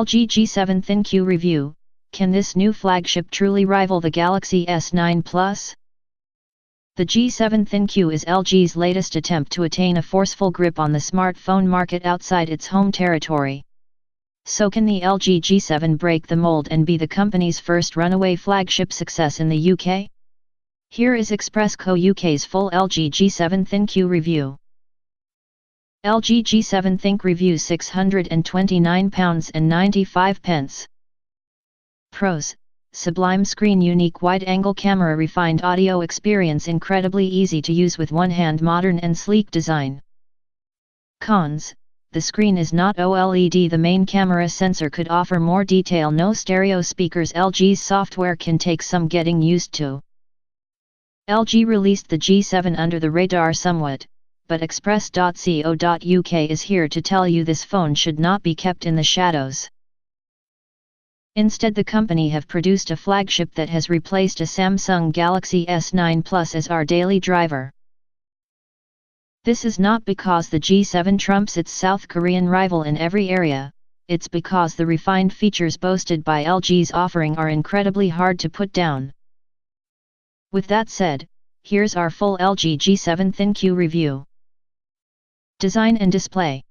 LG G7 ThinQ review: can this new flagship truly rival the Galaxy S9 Plus? The G7 ThinQ is LG's latest attempt to attain a forceful grip on the smartphone market outside its home territory. So can the LG G7 break the mold and be the company's first runaway flagship success in the UK? Here is Express Co UK's full LG G7 ThinQ review. LG G7 ThinQ review £629.95. Pros: Sublime screen, unique wide-angle camera, refined audio experience, incredibly easy to use with one hand, modern and sleek design. Cons: the screen is not OLED, the main camera sensor could offer more detail, no stereo speakers, LG's software can take some getting used to. LG released the G7 under the radar somewhat, but Express.co.uk is here to tell you this phone should not be kept in the shadows. Instead, the company have produced a flagship that has replaced a Samsung Galaxy S9 Plus as our daily driver. This is not because the G7 trumps its South Korean rival in every area, it's because the refined features boasted by LG's offering are incredibly hard to put down. With that said, here's our full LG G7 ThinQ review. Design and display.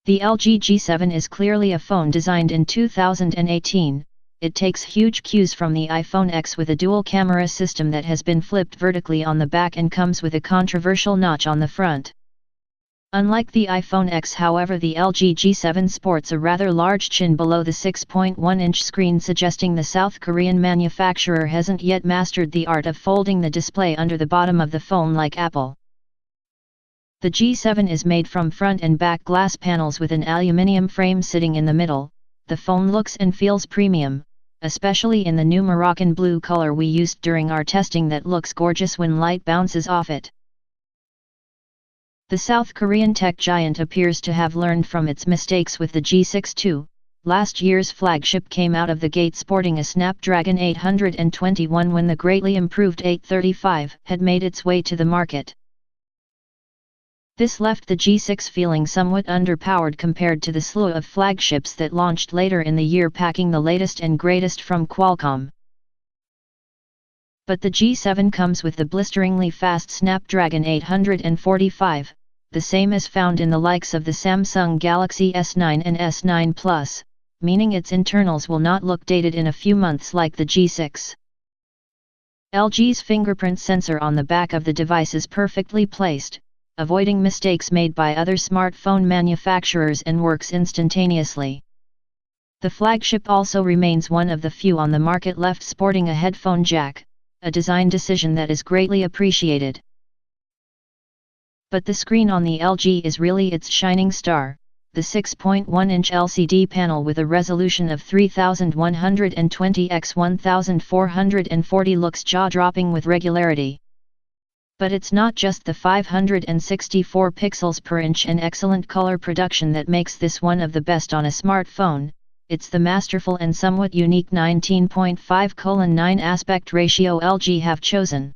The LG G7 is clearly a phone designed in 2018, it takes huge cues from the iPhone X with a dual camera system that has been flipped vertically on the back and comes with a controversial notch on the front. Unlike the iPhone X, however, the LG G7 sports a rather large chin below the 6.1-inch screen, suggesting the South Korean manufacturer hasn't yet mastered the art of folding the display under the bottom of the phone like Apple. The G7 is made from front and back glass panels with an aluminium frame sitting in the middle. The phone looks and feels premium, especially in the new Moroccan Blue color we used during our testing that looks gorgeous when light bounces off it. The South Korean tech giant appears to have learned from its mistakes with the G6 too. Last year's flagship came out of the gate sporting a Snapdragon 821 when the greatly improved 835 had made its way to the market. This left the G6 feeling somewhat underpowered compared to the slew of flagships that launched later in the year, packing the latest and greatest from Qualcomm. But the G7 comes with the blisteringly fast Snapdragon 845, the same as found in the likes of the Samsung Galaxy S9 and S9 Plus, meaning its internals will not look dated in a few months like the G6. LG's fingerprint sensor on the back of the device is perfectly placed, avoiding mistakes made by other smartphone manufacturers, and works instantaneously. The flagship also remains one of the few on the market left sporting a headphone jack, a design decision that is greatly appreciated. But the screen on the LG is really its shining star. The 6.1-inch LCD panel with a resolution of 3120 x 1440 looks jaw-dropping with regularity. But it's not just the 564 pixels per inch and excellent color production that makes this one of the best on a smartphone, it's the masterful and somewhat unique 19.5:9 aspect ratio LG have chosen.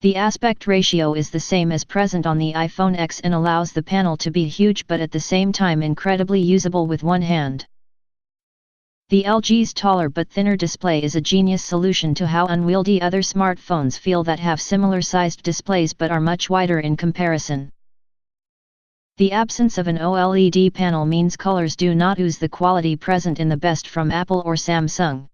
The aspect ratio is the same as present on the iPhone X and allows the panel to be huge but at the same time incredibly usable with one hand. The LG's taller but thinner display is a genius solution to how unwieldy other smartphones feel that have similar sized displays but are much wider in comparison. The absence of an OLED panel means colors do not ooze the quality present in the best from Apple or Samsung.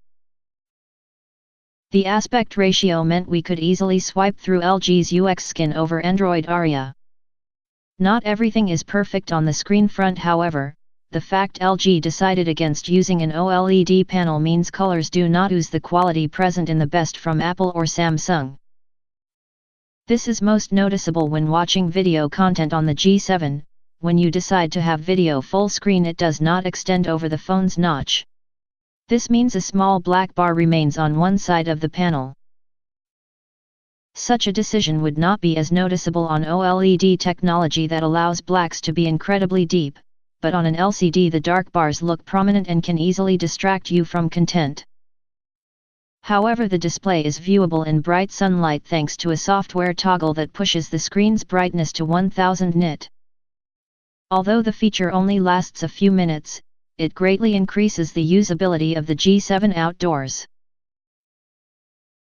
The aspect ratio meant we could easily swipe through LG's UX skin over Android Aria. Not everything is perfect on the screen front, however. The fact LG decided against using an OLED panel means colors do not ooze the quality present in the best from Apple or Samsung. This is most noticeable when watching video content on the G7. When you decide to have video full screen, it does not extend over the phone's notch. This means a small black bar remains on one side of the panel. Such a decision would not be as noticeable on OLED technology that allows blacks to be incredibly deep, but on an LCD the dark bars look prominent and can easily distract you from content. However, the display is viewable in bright sunlight thanks to a software toggle that pushes the screen's brightness to 1000 nit. Although the feature only lasts a few minutes, it greatly increases the usability of the G7 outdoors.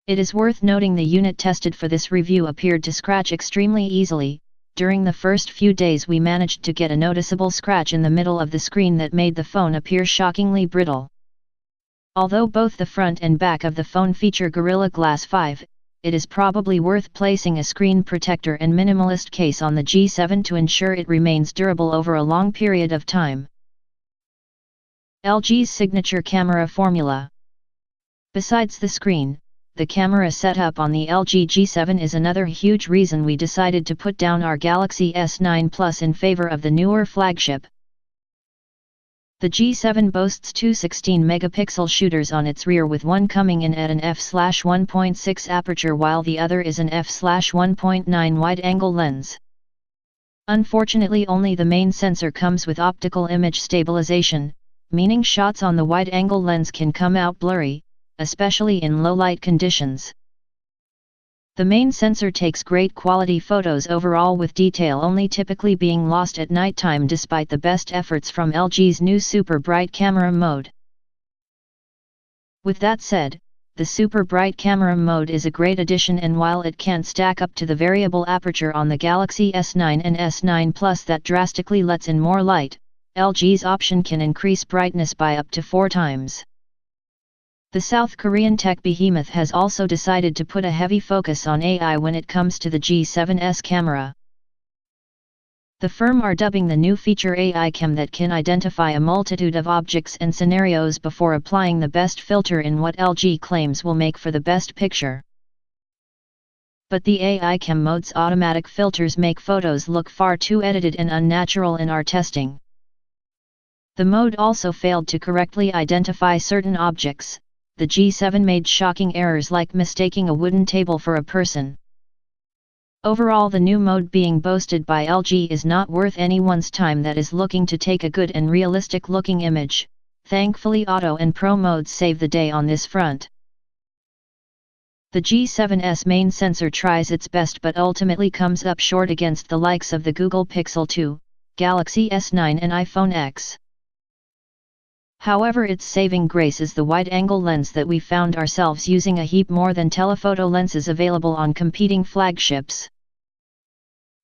It is worth noting the unit tested for this review appeared to scratch extremely easily. During the first few days we managed to get a noticeable scratch in the middle of the screen that made the phone appear shockingly brittle. Although both the front and back of the phone feature Gorilla Glass 5, it is probably worth placing a screen protector and minimalist case on the G7 to ensure it remains durable over a long period of time. LG's signature camera formula. Besides the screen, the camera setup on the LG G7 is another huge reason we decided to put down our Galaxy S9 Plus in favor of the newer flagship. The G7 boasts two 16-megapixel shooters on its rear, with one coming in at an f/1.6 aperture while the other is an f/1.9 wide-angle lens. Unfortunately, only the main sensor comes with optical image stabilization, meaning shots on the wide-angle lens can come out blurry, especially in low-light conditions. The main sensor takes great quality photos overall, with detail only typically being lost at nighttime despite the best efforts from LG's new super bright camera mode. With that said, the super bright camera mode is a great addition, and while it can't stack up to the variable aperture on the Galaxy S9 and S9 Plus that drastically lets in more light, LG's option can increase brightness by up to 4 times. The South Korean tech behemoth has also decided to put a heavy focus on AI when it comes to the G7's camera. The firm are dubbing the new feature AI Cam that can identify a multitude of objects and scenarios before applying the best filter in what LG claims will make for the best picture. But the AI Cam mode's automatic filters make photos look far too edited and unnatural in our testing. The mode also failed to correctly identify certain objects. The G7 made shocking errors like mistaking a wooden table for a person. Overall, the new mode being boasted by LG is not worth anyone's time that is looking to take a good and realistic looking image. Thankfully, Auto and Pro modes save the day on this front. The G7's main sensor tries its best but ultimately comes up short against the likes of the Google Pixel 2, Galaxy S9 and iPhone X. However, its saving grace is the wide-angle lens that we found ourselves using a heap more than telephoto lenses available on competing flagships.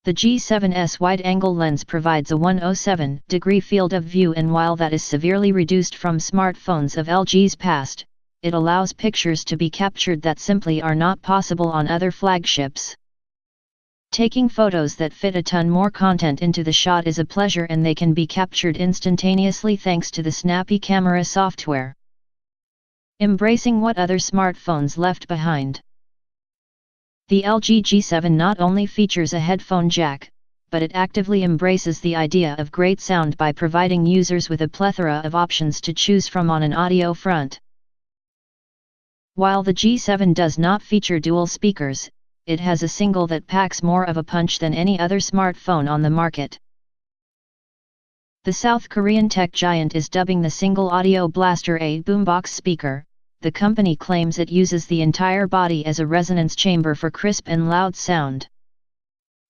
The G7's wide-angle lens provides a 107-degree field of view, and while that is severely reduced from smartphones of LG's past, it allows pictures to be captured that simply are not possible on other flagships. Taking photos that fit a ton more content into the shot is a pleasure, and they can be captured instantaneously thanks to the snappy camera software. Embracing what other smartphones left behind. The LG G7 not only features a headphone jack, but it actively embraces the idea of great sound by providing users with a plethora of options to choose from on an audio front. While the G7 does not feature dual speakers, it has a single that packs more of a punch than any other smartphone on the market. The South Korean tech giant is dubbing the single audio blaster a boombox speaker. The company claims it uses the entire body as a resonance chamber for crisp and loud sound.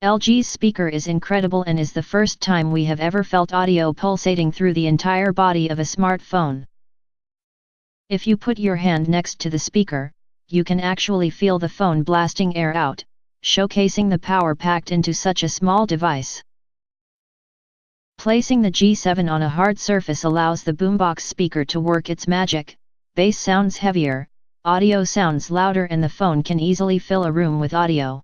LG's speaker is incredible and is the first time we have ever felt audio pulsating through the entire body of a smartphone. If you put your hand next to the speaker, you can actually feel the phone blasting air out, showcasing the power packed into such a small device. Placing the G7 on a hard surface allows the boombox speaker to work its magic. Bass sounds heavier, audio sounds louder, and the phone can easily fill a room with audio.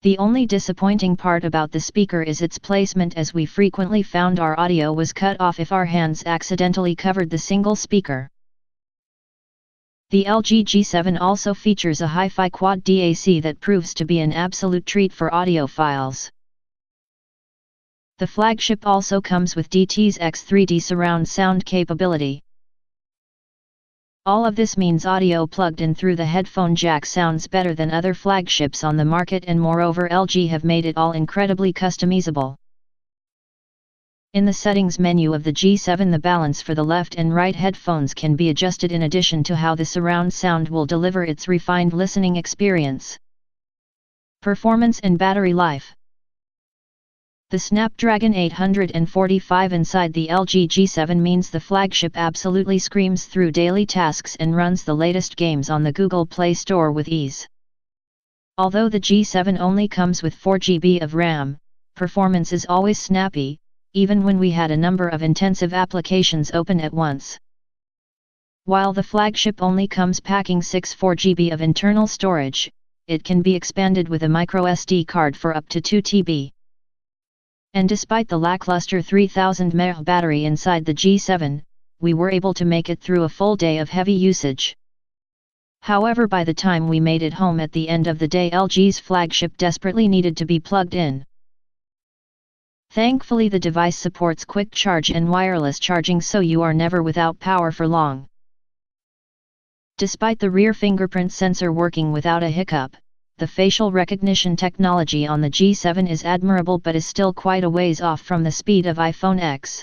The only disappointing part about the speaker is its placement, as we frequently found our audio was cut off if our hands accidentally covered the single speaker. The LG G7 also features a hi-fi quad DAC that proves to be an absolute treat for audiophiles. The flagship also comes with DTS X3D surround sound capability. All of this means audio plugged in through the headphone jack sounds better than other flagships on the market, and moreover LG have made it all incredibly customizable. In the settings menu of the G7, the balance for the left and right headphones can be adjusted in addition to how the surround sound will deliver its refined listening experience. Performance and battery life. The Snapdragon 845 inside the LG G7 means the flagship absolutely screams through daily tasks and runs the latest games on the Google Play Store with ease. Although the G7 only comes with 4 GB of RAM, performance is always snappy, even when we had a number of intensive applications open at once. While the flagship only comes packing 4 GB of internal storage, it can be expanded with a microSD card for up to 2 TB. And despite the lackluster 3000 mAh battery inside the G7, we were able to make it through a full day of heavy usage. However, by the time we made it home at the end of the day, LG's flagship desperately needed to be plugged in. Thankfully, the device supports quick charge and wireless charging, so you are never without power for long. Despite the rear fingerprint sensor working without a hiccup, the facial recognition technology on the G7 is admirable but is still quite a ways off from the speed of iPhone X.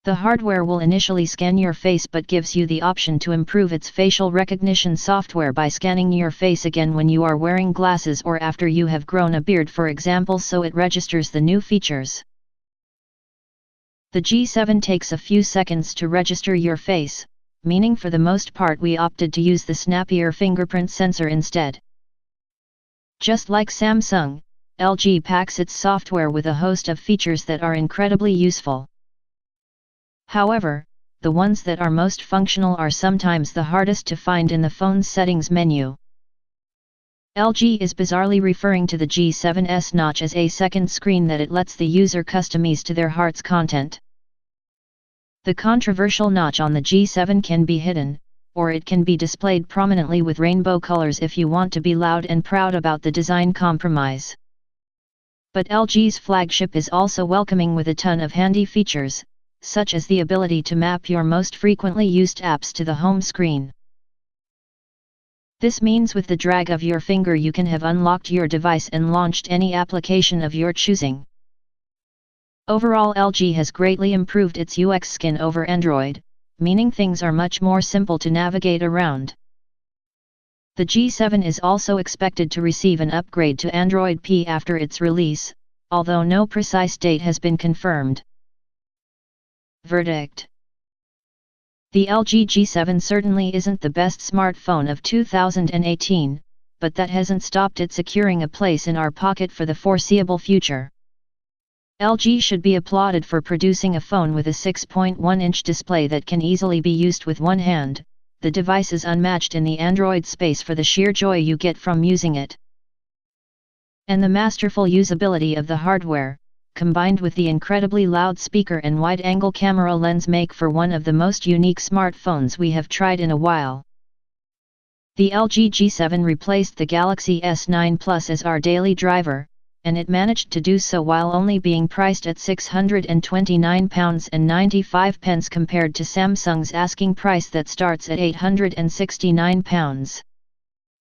The hardware will initially scan your face but gives you the option to improve its facial recognition software by scanning your face again when you are wearing glasses or after you have grown a beard, for example, so it registers the new features. The G7 takes a few seconds to register your face, meaning for the most part we opted to use the snappier fingerprint sensor instead. Just like Samsung, LG packs its software with a host of features that are incredibly useful. However, the ones that are most functional are sometimes the hardest to find in the phone's settings menu. LG is bizarrely referring to the G7's notch as a second screen that it lets the user customize to their heart's content. The controversial notch on the G7 can be hidden, or it can be displayed prominently with rainbow colors if you want to be loud and proud about the design compromise. But LG's flagship is also welcoming with a ton of handy features, such as the ability to map your most frequently used apps to the home screen. This means with the drag of your finger you can have unlocked your device and launched any application of your choosing. Overall, LG has greatly improved its UX skin over Android, meaning things are much more simple to navigate around. The G7 is also expected to receive an upgrade to Android P after its release, although no precise date has been confirmed. Verdict: the LG G7 certainly isn't the best smartphone of 2018, but that hasn't stopped it securing a place in our pocket for the foreseeable future. LG should be applauded for producing a phone with a 6.1-inch display that can easily be used with one hand. The device is unmatched in the Android space for the sheer joy you get from using it. And the masterful usability of the hardware, combined with the incredibly loud speaker and wide-angle camera lens, make for one of the most unique smartphones we have tried in a while. The LG G7 replaced the Galaxy S9 Plus as our daily driver, and it managed to do so while only being priced at £629.95 compared to Samsung's asking price that starts at £869.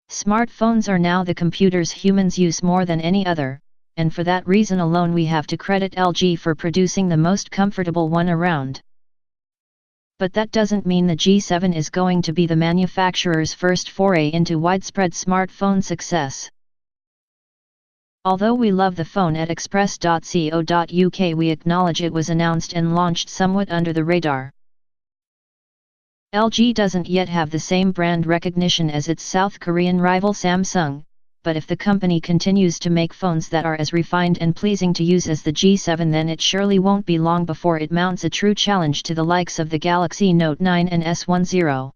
Smartphones are now the computers humans use more than any other, and for that reason alone we have to credit LG for producing the most comfortable one around. But that doesn't mean the G7 is going to be the manufacturer's first foray into widespread smartphone success. Although we love the phone at express.co.uk, we acknowledge it was announced and launched somewhat under the radar. LG doesn't yet have the same brand recognition as its South Korean rival Samsung, but if the company continues to make phones that are as refined and pleasing to use as the G7, then it surely won't be long before it mounts a true challenge to the likes of the Galaxy Note 9 and S10.